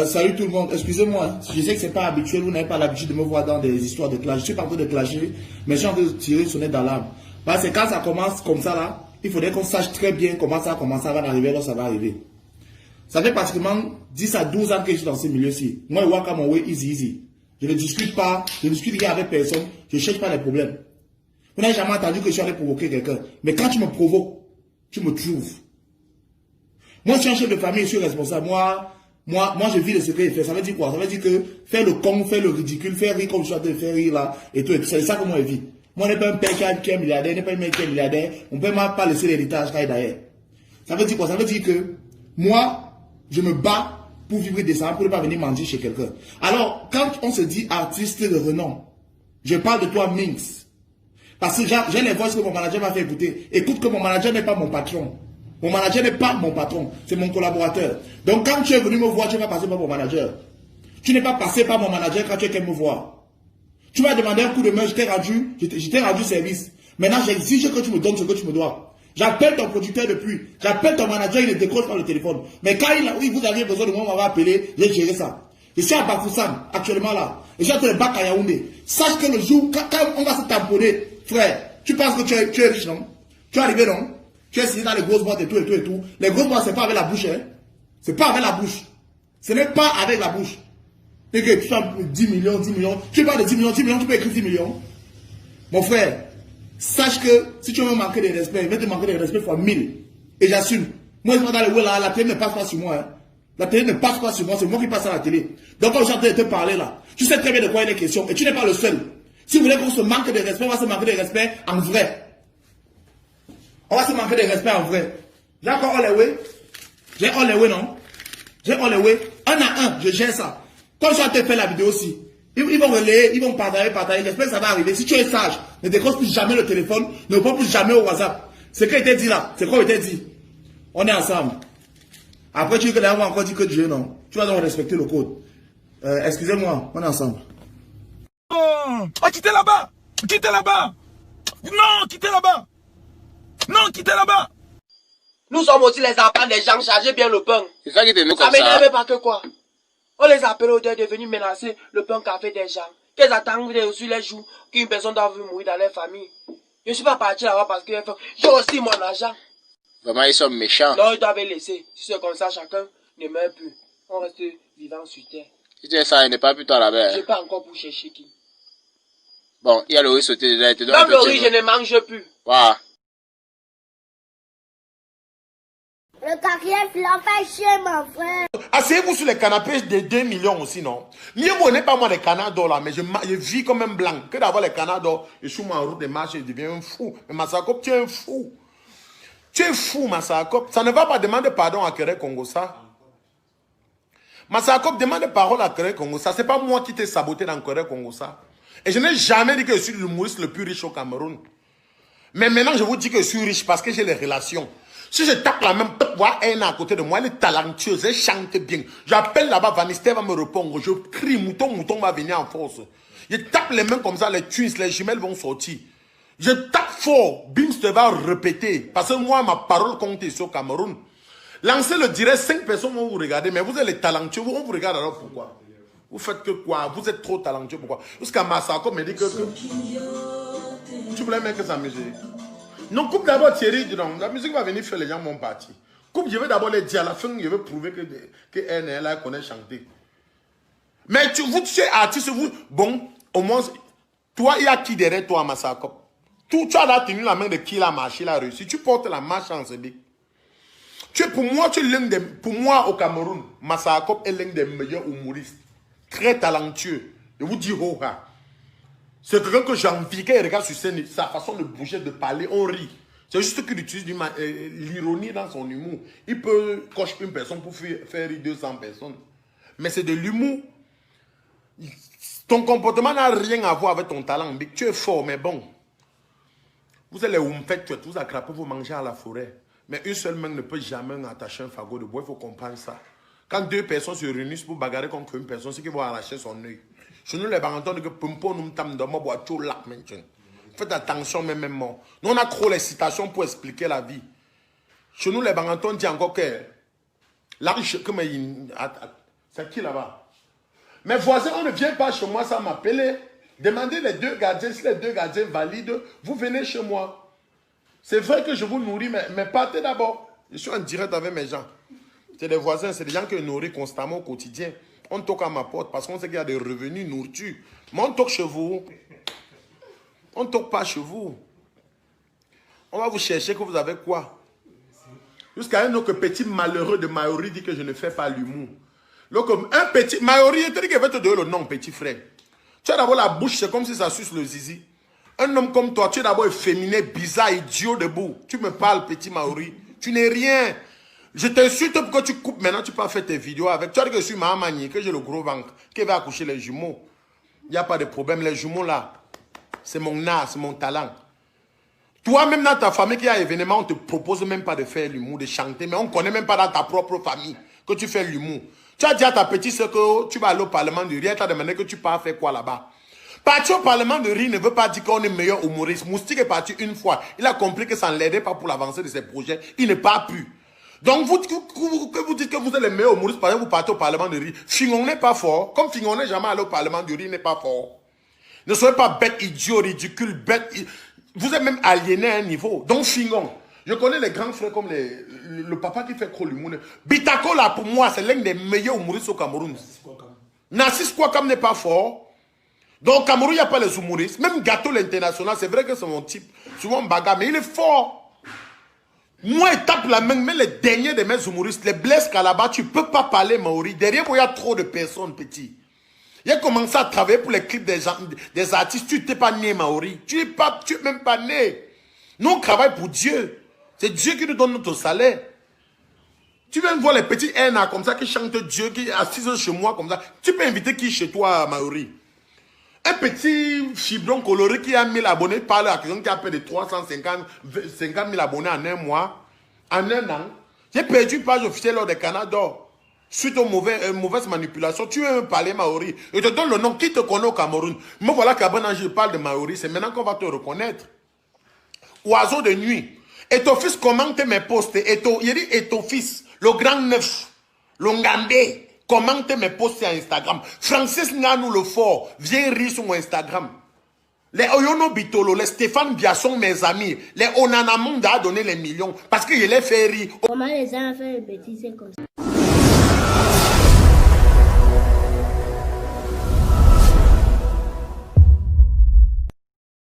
Salut tout le monde, excusez-moi, je sais que c'est pas habituel, vous n'avez pas l'habitude de me voir dans des histoires de clash. Je suis pas en train de clasher, mais je suis en train de tirer sonner d'alarme. Parce que quand ça commence comme ça là, il faudrait qu'on sache très bien comment ça va arriver, là ça va arriver. Ça fait pratiquement 10 à 12 ans que je suis dans ce milieu-ci. Moi, je vois comme mon way easy. Je ne discute pas, je ne discute rien avec personne, je ne cherche pas les problèmes. Vous n'avez jamais entendu que je suis allé provoquer quelqu'un. Mais quand tu me provoques, tu me trouves. Moi, je suis un chef de famille, je suis responsable. Moi, je vis le secret et fait. Ça veut dire quoi? Ça veut dire que faire le con, faire le ridicule, faire rire comme je suis en train de faire rire là, et tout. C'est ça que moi je vis. Moi, on n'est pas un père qui est milliardaire, n'est pas un mec qui est milliardaire. On ne peut même pas laisser l'héritage quand il est derrière. Ça veut dire quoi? Ça veut dire que moi, je me bats pour vivre décemment, pour ne pas venir manger chez quelqu'un. Alors, quand on se dit artiste de renom, je parle de toi, Minx. Parce que j'ai les voix que mon manager m'a fait écouter. Écoute que mon manager n'est pas mon patron. Mon manager n'est pas mon patron, c'est mon collaborateur. Donc quand tu es venu me voir, tu vas passer par mon manager. Tu n'es pas passé par mon manager quand tu es venu me voir. Tu m'as demandé un coup de main, je t'ai rendu service. Maintenant, j'exige que tu me donnes ce que tu me dois. J'appelle ton producteur depuis. J'appelle ton manager, il ne décroche pas le téléphone. Mais quand vous aviez besoin de moi, on m'avait appelé, j'ai géré ça. Je suis à Bafoussam, actuellement là. Et je suis en train de battre à Yaoundé. Sache que le jour, quand on va se tamponner, frère, tu penses que tu es riche, non? Tu es arrivé, non? Tu es signé dans les grosses boîtes et tout, et tout, et tout. Les grosses boîtes, c'est pas avec la bouche, hein. C'est pas avec la bouche. Ce n'est pas avec la bouche. Et que tu as 10 millions, 10 millions. Tu parles de 10 millions, 10 millions, tu peux écrire 10 millions. Mon frère, sache que si tu veux me manquer de respect, je vais te manquer de respect fois 1000. Et j'assume. Moi, je suis dans les web là, la télé ne passe pas sur moi, hein. La télé ne passe pas sur moi, c'est moi qui passe à la télé. Donc, quand j'entends te parler là, tu sais très bien de quoi il est question. Et tu n'es pas le seul. Si vous voulez qu'on se manque de respect, on va se manquer de respect en vrai. On va se manquer de respect en vrai. J'ai encore Oleway. J'ai Oleway, non? J'ai Oleway. Un à un, je gère ça. Quand je te faire la vidéo aussi, ils vont relayer, ils vont partager. J'espère que ça va arriver. Si tu es sage, ne décroche plus jamais le téléphone, ne réponds plus jamais au WhatsApp. Ce qui a été dit là, c'est quoi a été dit? On est ensemble. Après, tu veux que d'ailleurs, on va encore dire que Dieu, non? Tu vas donc respecter le code. Excusez-moi, on est ensemble. Oh, quittez là-bas! Quittez là-bas! Non, quittez là-bas! Non, quittez là-bas! Nous sommes aussi les enfants des gens, chargez bien le pain. C'est ça qui te met comme Ça ça. m'énerve pas que quoi. On les appelle au de venir menacer le pain café des gens. Qu'elles attendent sur les jours qu'une personne doit mourir dans leur famille. Je ne suis pas parti là-bas parce que j'ai aussi mon argent. Vraiment, ils sont méchants. Non, ils doivent laisser. Si c'est comme ça, chacun ne meurt plus. On reste vivant sur terre. Si tu es ça, il n'est pas plus tard là-bas. Je n'ai pas encore pour chercher qui. Bon, il y a le riz sauté déjà. Même le riz, je ne mange plus. Waouh. Le carrière, il a fait chier, mon frère. Asseyez-vous sur les canapés des 2 millions aussi, non? Mieux vaut n'est pas moi les canards d'or là, mais je vis comme un blanc. Que d'avoir les canards d'or, je suis en route de marche et je deviens un fou. Mais Massakop, tu es un fou. Tu es fou, Massakop. Ça ne va pas demander pardon à Kéré Congo, ça. Massakop demande pardon à Kéré Congo, ça. C'est pas moi qui t'ai saboté dans Kéré Congo, ça. Et je n'ai jamais dit que je suis l'humoriste le plus riche au Cameroun. Mais maintenant, je vous dis que je suis riche parce que j'ai les relations. Si je tape la même, voir un à côté de moi, elle est talentueuse, elle chante bien. J'appelle là-bas, Vanister va me répondre. Je crie, mouton va venir en force. Je tape les mains comme ça, les twins, les jumelles vont sortir. Je tape fort, Bims te va répéter. Parce que moi, ma parole compte ici au Cameroun. Lancez le direct, 5 personnes vont vous regarder, mais vous êtes les talentueux, on vous regarde alors pourquoi? Vous faites que quoi? Vous êtes trop talentueux, pourquoi? Jusqu'à Massako me dit que... Tu voulais mettre sa musique? Non, coupe d'abord Thierry, dis donc. La musique va venir faire les gens mon parti. Coupe, je vais d'abord les dire à la fin, je vais prouver que elle connaît chanter. Mais vous, tu es artiste, vous, bon, au moins, toi, il y a qui derrière toi, Massako? Tu as tenu la main de qui l'a marché, il a réussi. Tu portes la marche en CB. Pour moi, pour moi, au Cameroun, Massako est l'un des meilleurs humoristes. Très talentueux. Je vous dis, oh, ha. C'est quelqu'un que j'envie, quand il regarde sur scène, sa façon de bouger, de parler, on rit. C'est juste qu'il utilise l'ironie dans son humour. Il peut cocher une personne pour faire rire 200 personnes. Mais c'est de l'humour. Ton comportement n'a rien à voir avec ton talent. Tu es fort, mais bon. Vous allez où me faites, vous attrapez, vous mangez à la forêt. Mais une seule main ne peut jamais attacher un fagot de bois. Il faut comprendre ça. Quand 2 personnes se réunissent pour bagarrer contre une personne, c'est qu'ils vont arracher son œil. Chez nous, les barantons, que Pumpo nous tam de moi boit tout lac maintenant. Faites attention, même moi. Nous, on a trop les citations pour expliquer la vie. Chez nous, les barantons disent encore que l'argent, comme C'est qui là-bas? Mes voisins, on ne vient pas chez moi sans m'appeler. Demandez les 2 gardiens, si les 2 gardiens valident, vous venez chez moi. C'est vrai que je vous nourris, mais partez d'abord. Je suis en direct avec mes gens. C'est des voisins, c'est des gens que je nourris constamment au quotidien. On toque à ma porte parce qu'on sait qu'il y a des revenus, nourriture. Mais on toque chez vous. On ne toque pas chez vous. On va vous chercher que vous avez quoi. Jusqu'à un autre petit malheureux de Maori dit que je ne fais pas l'humour. Un petit Maori, il te dit qu'il va te donner le nom, petit frère. Tu as d'abord la bouche, c'est comme si ça suce le zizi. Un homme comme toi, tu es d'abord efféminé, bizarre, idiot debout. Tu me parles, petit Maori. Tu n'es rien. Je t'insulte pour que tu coupes. Maintenant, tu peux faire tes vidéos avec. Tu as dit que je suis Mahamani, que j'ai le gros ventre, qui va accoucher les jumeaux. Il n'y a pas de problème. Les jumeaux là, c'est mon art, c'est mon talent. Toi-même dans ta famille qui a événement, on ne te propose même pas de faire l'humour, de chanter. Mais on ne connaît même pas dans ta propre famille que tu fais l'humour. Tu as dit à ta petite soeur que tu vas aller au Parlement de Riz. Elle t'a demandé que tu pars faire quoi là-bas. Partir au Parlement de Riz ne veut pas dire qu'on est meilleur humoriste. Moustique est parti une fois. Il a compris que ça ne l'aidait pas pour l'avancée de ses projets. Il n'est pas pu. Donc, vous dites que vous êtes les meilleurs humoristes, parce que vous partez au Parlement de Riz. Fingon n'est pas fort. Comme Fingon n'est jamais allé au Parlement de Riz, il n'est pas fort. Ne soyez pas bête, idiot, ridicule, bête. Vous êtes même aliéné à un niveau. Donc, Fingon. Je connais les grands frères comme le papa qui fait trop l'humour. Bitako, là, pour moi, c'est l'un des meilleurs humoristes au Cameroun. Narcisse Kouakam n'est pas fort. Donc, au Cameroun, il n'y a pas les humoristes. Même Gâteau l'international, c'est vrai que c'est mon type. Souvent bagarre, mais il est fort. Moi, il tape la main, mais les derniers de mes humoristes, les Blaise Calabar, tu ne peux pas parler Maori. Derrière moi, il y a trop de personnes, petit. Il a commencé à travailler pour les clips des artistes. Tu n'es pas né Maori. Tu n'es même pas né. Nous, on travaille pour Dieu. C'est Dieu qui nous donne notre salaire. Tu viens voir les petits haines comme ça qui chantent Dieu, qui assisent chez moi comme ça. Tu peux inviter qui chez toi, Maori? Un petit fibron coloré qui a 1000 abonnés parle à quelqu'un qui a plus de 350 000 abonnés en un mois, en un an. J'ai perdu une page officielle lors des Canada suite aux mauvaises manipulations. Tu veux me parler Maori? Je te donne le nom. Qui te connaît au Cameroun? Me voilà Kabana, je parle de Maori. C'est maintenant qu'on va te reconnaître. Oiseau de nuit. Et ton fils commente mes posts. Il dit et ton fils, le grand neuf, le Ngambé. Commente mes posts sur Instagram. Francis Nganou le fort. Viens rire sur mon Instagram. Les Oyono Bitolo, les Stéphane Biasson, mes amis. Les Onana Monda a donné les millions. Parce que je les fait rire. Comment les gens font des bêtises comme ça?